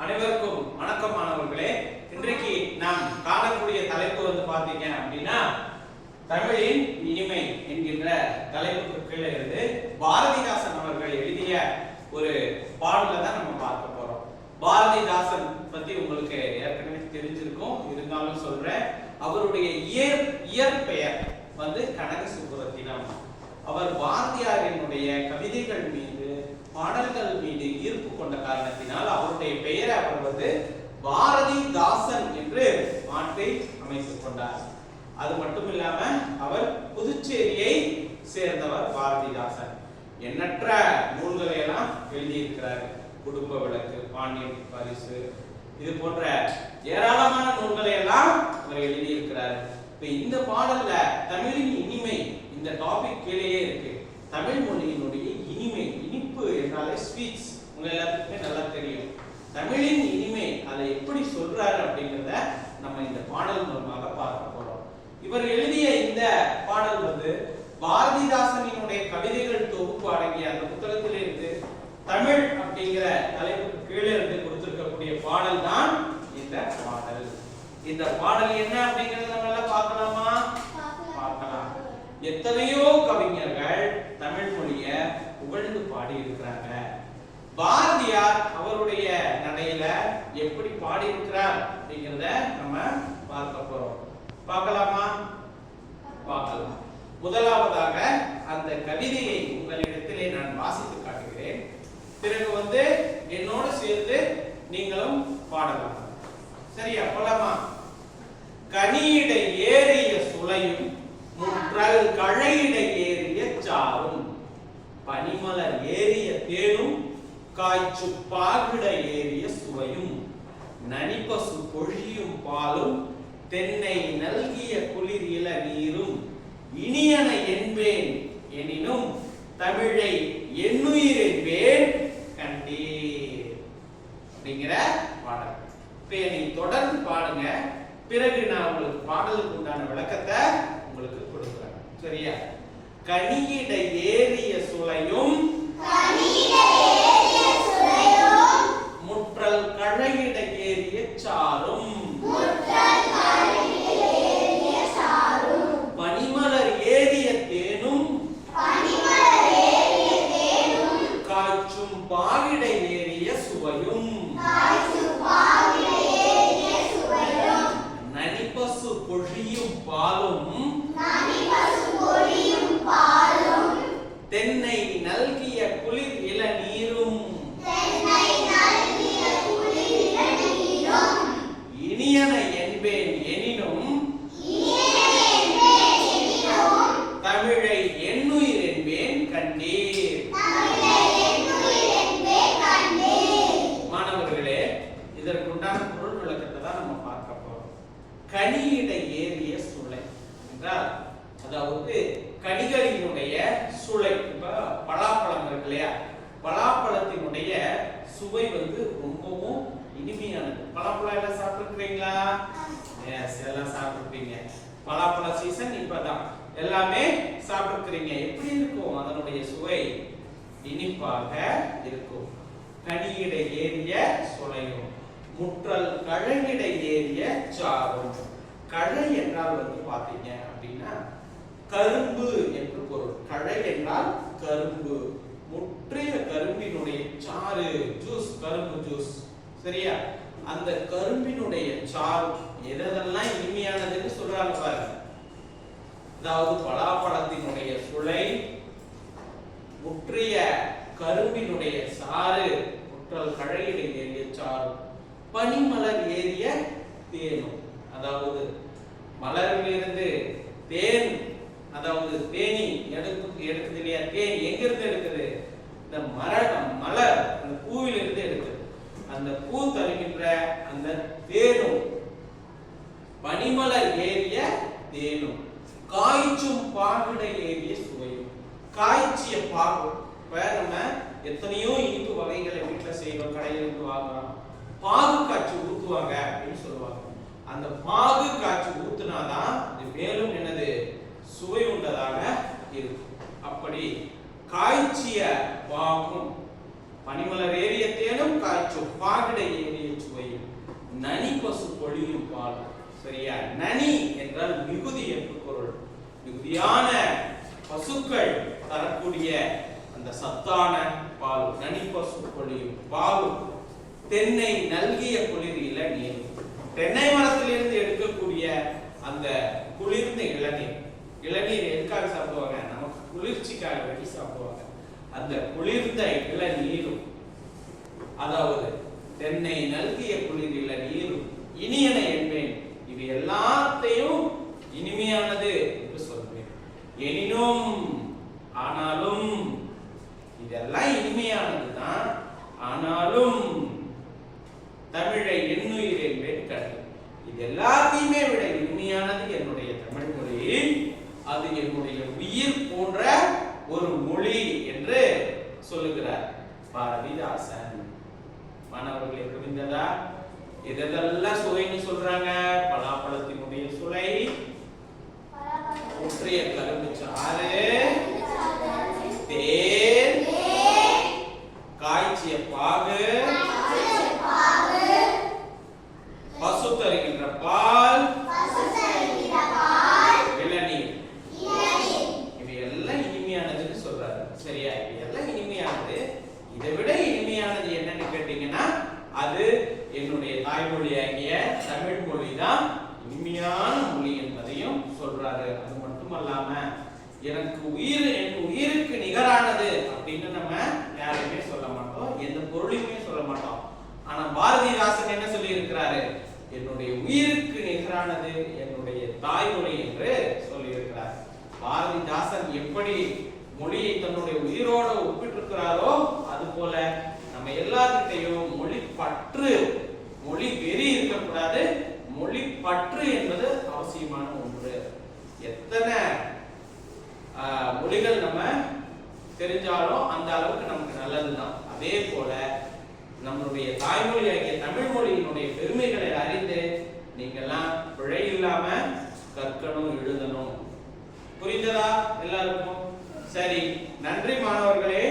அனைவருக்கும் வணக்கம் மாணவர்களே. இன்றைக்கு நாம் காணக்கூடிய தலைப்பு பாத்தீங்க அப்படின்னா தமிழின் இனிமை என்கின்ற தலைப்புக்கு கீழே இருந்து பாரதிதாசன் அவர்கள் எழுதிய ஒரு பாடலை தான் நம்ம பார்க்க போறோம். பாரதிதாசன் பத்தி உங்களுக்கு ஏற்கனவே தெரிஞ்சிருக்கும், இருந்தாலும் சொல்றேன். அவருடைய இயற்பெயர் கனக சுப்புரத்தினம். அவர் பாரதியாரினுடைய கவிதைகள் மீது பாடல்கள் மீது ஈர்ப்பு கொண்ட காரணத்தினால் அவருடைய பெயரை அவர் பாரதிதாசன் என்று மாற்றி அமைத்துக் கொண்டார். அது மட்டும் இல்லாம அவர் புதுச்சேரியை சேர்ந்தவர் பாரதிதாசன். எண்ணற்ற நூல்களை எல்லாம் எழுதியிருக்கிறார். குடும்ப விளக்கு, பாண்டியன் பரிசு, இது போன்ற ஏராளமான நூல்களை எல்லாம் அவர் எழுதியிருக்கிறார். இப்ப இந்த பாடல்ல தமிழின் இனிமை இந்த டாபிக் கீழேயே இருக்கு. தமிழ் மொழியினுடைய இனிமை, இனிப்பு என்றாலே ஸ்வீட்ஸ் உங்க எல்லாத்துக்குமே நல்லா தெரியும். தமிழின் இனிமை அதை எப்படி சொல்றாரு அப்படிங்கறத நம்ம இந்த பாடல் மூலமாக பார்க்க போறோம். இவர் எழுதிய இந்த பாடல் பாரதிதாசனினுடைய கவிதைகள் தொகுப்பு அடங்கிய அந்த புத்தகத்திலே இருந்து தமிழ் அப்படிங்கிற தலைப்புக்கு கீழே இருந்து கொடுத்திருக்கக்கூடிய பாடல் தான் இந்த பாடல். இந்த பாடல் என்ன அப்படிங்கறத நம்ம எல்லாம் பார்க்கலாமா? பார்க்கலாம். எத்தனையோ கவிஞர்கள் தமிழ் மொழிய புகழ்ந்து பாடி இருக்கிறாங்க. பாரதியார் அவருடைய நடையில எப்படி பாடி இருக்கிறார் அப்படிங்கறத நம்ம பார்க்க போறோம். பார்க்கலாமா? பார்க்கலாம். முதலாவதாக அந்த கவிதையை உங்களிடத்திலே நான் வாசித்து காட்டுகிறேன். பிறகு என்னோட சேர்த்து நீங்களும் பாடலாம். சரியா? போலாமா? கனியிட ஏறிய சுளையும் முற்றல் கழையிட ஏறிய சாரும் பனிமலர் ஏறிய தேனும் காய்ச்சு பாகிட ஏறிய சுவையும் நனிப்பசு பொழியும் பாலும் தென்னை நல்கிய குளிர் இள நீரும் இனியன என்பேன் எனினும் தமிழை என்னுயிர் என்பேன் கண்டீர் அப்படிங்கிற பாடல். இப்ப நீ தொடர்ந்து பாடுங்க. பிறகு நான் உங்களுக்கு பாடலுக்கு உண்டான விளக்கத்தை உங்களுக்கு கொடுக்கிறேன். சரியா? கனியிட ஏறிய சுளையும் முற்றல் கழையிட ஏறிய சாரும் பனிமலர் ஏறிய தேனும் காய்ச்சும் பாகிட ஏறிய சுவையும் நனிப்பசு பொழியும் பாலும் தென்னை நல்கிய குளிர் இள நீரும் இனியன என்பேன் எனினும் தமிழை என்னுயிர் என்பேன் கண்டீர். மாணவர்களே, இதற்குண்டான பொருள் விளக்கத்தை தான் நம்ம பார்க்க போறோம். கனியிட ஏறிய சுளை என்றால் அதாவது கனிகளினுடைய சுளை. இப்ப பலாப்பழம் இருக்கு இல்லையா? பலாப்பழத்தினுடைய சுவை ரொம்பவும் இனிமையானது. பலாப்பழம் எல்லாம் சாப்பிட்டுருக்கீங்களா? எஸ், எல்லாம் சாப்பிட்டுருப்பீங்க. பலாப்பழ சீசன் இப்பதான் எல்லாமே சாப்பிட்டுருக்கீங்க. எப்படி இருக்கும் அதனுடைய சுவை? இனிப்பாக இருக்கும். கனியிட ஏறிய சுளையும் முற்றல் கழையிட ஏறிய சாரும். கழை என்றால் பாத்தீங்க அப்படின்னா கரும்பு என்று பொருள். கழை என்றால் கரும்பு. முற்றிய கரும்பினுடைய சாறு, ஜூஸ், கரும்பு ஜூஸ். சரியா? அந்த கரும்பினுடைய சாறு எதெல்லாம் இனிமையானதுன்னு சொல்றாங்க பாருங்க. அதாவது பலாப்பழத்தினுடைய சுளை, முற்றிய கரும்பினுடைய சாறு, முற்றல் கழையிட ஏறிய சாறு, பனிமலர் ஏறிய தேனும். அதாவது மலரிலிருந்து தேன், அதாவது தேனி எடுக்குது இல்லையா? தேன் எங்க இருந்து எடுக்குது? இந்த மலர் அந்த பூவில் இருந்து எடுக்குது. அந்த பூ தருகின்ற அந்த தேனும் பனிமலர் ஏறிய தேனும் காய்ச்சும் பாகிட ஏறிய சுவையும். காய்ச்சிய பாகு. நம்ம எத்தனையோ இனிப்பு வகைகளை வீட்டுல செய்வோம், கடையில இருந்து வாங்குறோம். பாகு காய்ச்சி ஊத்துவாங்க அப்படின்னு சொல்லுவாங்க. அந்த பாகு காய்ச்சி ஊத்துனாதான் இது மேலும் என்னது சுவை உண்டதாக இருக்கும். அப்படி காய்ச்சிய பாகும் பனிமலர் ஏறிய தேனும் காய்ச்சும் பாகிடை ஏறிய சுவையும் நனி பசு பொழியும் பால். சரியா? நனி என்றால் மிகுதி என்று பொருள். மிகுதியான பசுக்கள் தரக்கூடிய அந்த சத்தான பால். நனி பசு பொழியும் பாலும் தென்னை நல்கிய குளிர் இளநீர். தென்னை மரத்திலிருந்து எடுக்கக்கூடிய அந்த குளிர்ந்த இளநீர். இளநீர் எதுக்காக சாப்பிடுவாங்க? நமக்கு குளிர்ச்சிக்காக வேண்டி சாப்பிடுவாங்க. அந்த குளிர்ந்த இளநீரும், அதாவது தென்னை நல்கிய குளிர் இளநீரும் இனியன என்பேன். இது எல்லாத்தையும் இனிமையானது என்று சொல்வேன். எனினும் ஆனாலும், இதெல்லாம் இனிமையானதுதான், ஆனாலும் தமிழை என்னுயிர் என்பேன் கடல். இது எல்லாத்தையுமே விட இனிமையானது என்னுடைய தமிழ் மொழி. அது என்னுடைய உயிர் போன்ற ஒரு மொழி என்று சொல்லுகிறார் பாரதிதாசன். மாணவர்களை புரிந்ததா? இதெல்லாம் சுவைன்னு சொல்றாங்க. பலாப்பழத்தினுடைய சுவை, ஒற்றைய கரும்பு சாறு, தேன், காய்ச்சிய பாகு, பசு தருகின்ற பால், இளநீர், இவையெல்லாம் இனிமையானதுன்னு சொல்றாரு. சரியா? இவையெல்லாம் இனிமையானது. இதை விட இனிமையானது என்னன்னு கேட்டீங்கன்னா, அது என்னுடைய தாய்மொழியாகிய தமிழ் மொழி தான் இனிமையான மொழி என்பதையும் சொல்றாரு. அது மட்டுமல்லாம, எனக்கு உயிர், என் உயிருக்கு நிகரானது அப்படின்னு நம்ம யாருமே சொல்ல மாட்டோம், எந்த பொருளையுமே சொல்ல மாட்டோம். ஆனா பாரதிதாசன் என்ன சொல்லி இருக்கிறாரு? என்னுடைய உயிருக்கு நிகரானது என்னுடைய தாய்மொழி என்று சொல்லி இருக்கிறார். பாரதிதாசன் எப்படி மொழியை தன்னுடைய உயிரோடு ஒப்பிட்டிருக்கிறாரோ, அது போல நம்ம எல்லார்கிட்டையும் மொழி பற்று, மொழி வெறி இருக்கக்கூடாது. மொழி பற்று என்பது அவசியமான ஒன்று. எத்தனை மொழிகள் நம்ம தெரிஞ்சாலும் அந்த அளவுக்கு நமக்கு நல்லதுதான். அதே போல நம்மளுடைய தாய்மொழியாகிய தமிழ் மொழியினுடைய பெருமைகளை அறிந்து நீங்கெல்லாம் பிழை இல்லாம கற்கணும், எழுதணும். புரிந்ததா எல்லாருக்கும்? சரி, நன்றி மாணவர்களே.